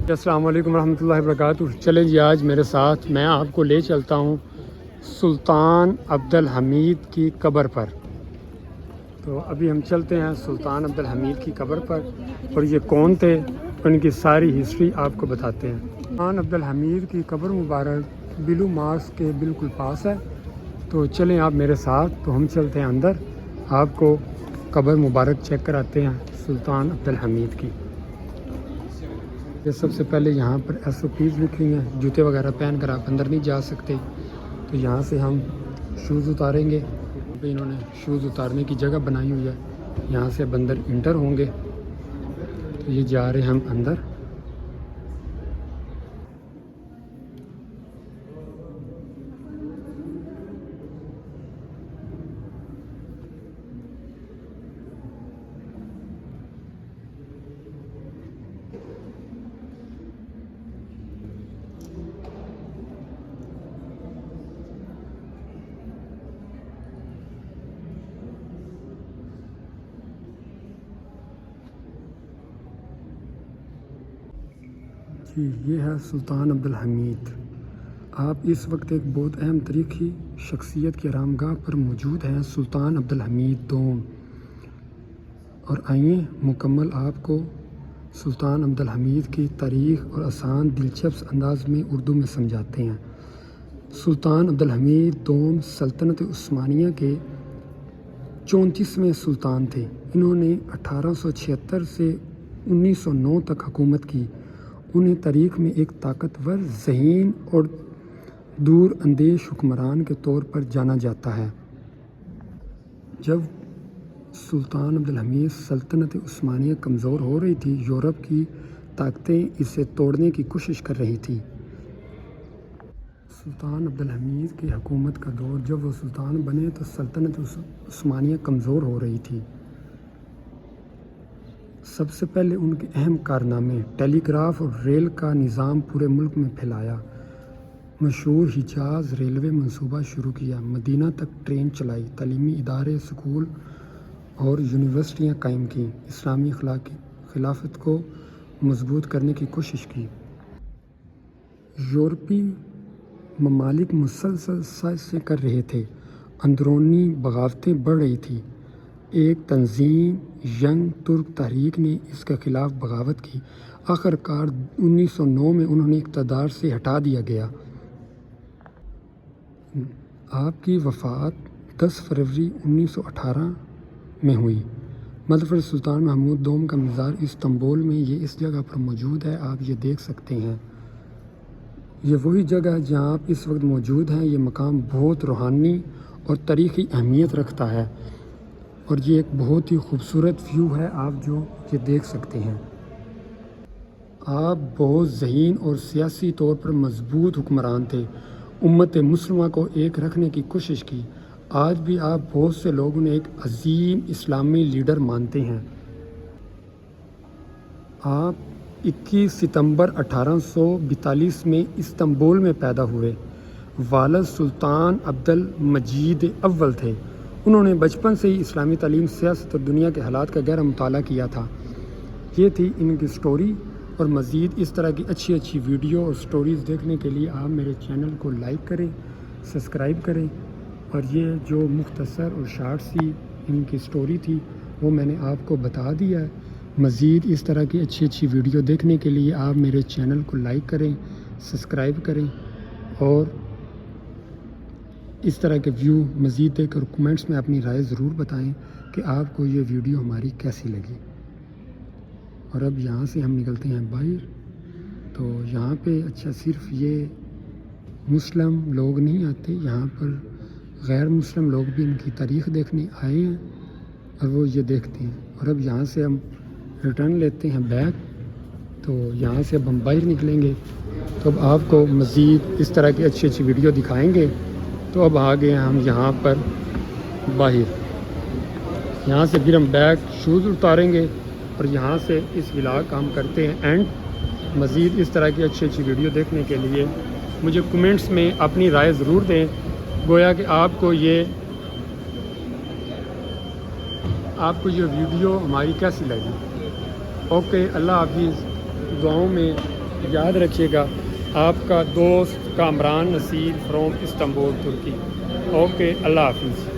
السلام علیکم ورحمۃ اللہ وبرکاتہ۔ چلیں جی، آج میرے ساتھ میں آپ کو لے چلتا ہوں سلطان عبد الحمید کی قبر پر۔ تو ابھی ہم چلتے ہیں سلطان عبد الحمید کی قبر پر، اور یہ کون تھے، ان کی ساری ہسٹری آپ کو بتاتے ہیں۔ سلطان عبد الحمید کی قبر مبارک بلو ماسک کے بالکل پاس ہے، تو چلیں آپ میرے ساتھ، تو ہم چلتے ہیں اندر، آپ کو قبر مبارک چیک کراتے ہیں سلطان عبد الحمید کی۔ یہ سب سے پہلے یہاں پر SOPs لکھی ہیں، جوتے وغیرہ پہن کر آپ اندر نہیں جا سکتے، تو یہاں سے ہم شوز اتاریں گے۔ انہوں نے شوز اتارنے کی جگہ بنائی ہوئی ہے، یہاں سے اب اندر انٹر ہوں گے، تو یہ جا رہے ہیں ہم اندر۔ جی، یہ ہے سلطان عبد الحمید۔ آپ اس وقت ایک بہت اہم تاریخی شخصیت کی آرامگاہ پر موجود ہیں، سلطان عبد الحمید دوم۔ اور آئیے مکمل آپ کو سلطان عبد الحمید کی تاریخ اور آسان دلچسپ انداز میں اردو میں سمجھاتے ہیں۔ سلطان عبد الحمید دوم سلطنت عثمانیہ کے 34ویں سلطان تھے۔ انہوں نے 1876 سے 1909 تک حکومت کی۔ انہیں تاریخ میں ایک طاقتور، ذہین اور دور اندیش حکمران کے طور پر جانا جاتا ہے۔ جب سلطان عبد الحمید سلطنت عثمانیہ کمزور ہو رہی تھی، یورپ کی طاقتیں اسے توڑنے کی کوشش کر رہی تھیں۔ سلطان عبد الحمید کی حکومت کا دور، جب وہ سلطان بنے تو سلطنت عثمانیہ کمزور ہو رہی تھی۔ سب سے پہلے ان کے اہم کارنامے: ٹیلی گراف اور ریل کا نظام پورے ملک میں پھیلایا، مشہور حجاز ریلوے منصوبہ شروع کیا، مدینہ تک ٹرین چلائی، تعلیمی ادارے، اسکول اور یونیورسٹیاں قائم کیں، اسلامی خلافت کو مضبوط کرنے کی کوشش کی۔ یورپی ممالک مسلسل سازشیں کر رہے تھے، اندرونی بغاوتیں بڑھ رہی تھیں۔ ایک تنظیم ینگ ترک تحریک نے اس کے خلاف بغاوت کی۔ آخرکار 1909 میں انہیں اقتدار سے ہٹا دیا گیا۔ آپ کی وفات 10 فروری 1918 میں ہوئی۔ مظفر سلطان محمود دوم کا مزار استنبول میں، یہ اس جگہ پر موجود ہے، آپ یہ دیکھ سکتے ہیں۔ یہ وہی جگہ ہے جہاں آپ اس وقت موجود ہیں۔ یہ مقام بہت روحانی اور تاریخی اہمیت رکھتا ہے، اور یہ ایک بہت ہی خوبصورت ویو ہے، آپ جو یہ دیکھ سکتے ہیں۔ آپ بہت ذہین اور سیاسی طور پر مضبوط حکمران تھے، امت مسلمہ کو ایک رکھنے کی کوشش کی۔ آج بھی آپ بہت سے لوگ انہیں ایک عظیم اسلامی لیڈر مانتے ہیں۔ آپ 21 ستمبر 1842 میں استنبول میں پیدا ہوئے۔ والد سلطان عبد المجید اول تھے۔ انہوں نے بچپن سے ہی اسلامی تعلیم، سیاست اور دنیا کے حالات کا گہرا مطالعہ کیا تھا۔ یہ تھی ان کی سٹوری، اور مزید اس طرح کی اچھی ویڈیو اور سٹوریز دیکھنے کے لیے آپ میرے چینل کو لائک کریں، سبسکرائب کریں، اور یہ جو مختصر اور شارٹ سی ان کی سٹوری تھی وہ میں نے آپ کو بتا دیا ہے۔ مزید اس طرح کی اچھی ویڈیو دیکھنے کے لیے آپ میرے چینل کو لائک کریں، سبسکرائب کریں، اور اس طرح کے ویو مزید دیکھ کر کمنٹس میں اپنی رائے ضرور بتائیں کہ آپ کو یہ ویڈیو ہماری کیسی لگی۔ اور اب یہاں سے ہم نکلتے ہیں باہر، تو یہاں پہ صرف یہ مسلم لوگ نہیں آتے، یہاں پر غیر مسلم لوگ بھی ان کی تاریخ دیکھنے آئے ہیں، اور وہ یہ دیکھتے ہیں۔ اور اب یہاں سے ہم ریٹرن لیتے ہیں بیک، تو یہاں سے اب ہم باہر نکلیں گے، تو اب آپ کو مزید اس طرح کی اچھی ویڈیو دکھائیں گے۔ تو اب آ گئے ہم یہاں پر باہر، یہاں سے پھر ہم بیک شوز اتاریں گے، اور یہاں سے اس ولاگ کا ہم کرتے ہیں اینڈ۔ مزید اس طرح کی اچھی ویڈیو دیکھنے کے لیے مجھے کمنٹس میں اپنی رائے ضرور دیں، گویا کہ آپ کو یہ ویڈیو ہماری کیسی لگی۔ اوکے، اللہ حافظ، دعاؤں میں یاد رکھیے گا، آپ کا دوست کامران نصیر فرام استنبول ترکی۔ اوکے، اللہ حافظ۔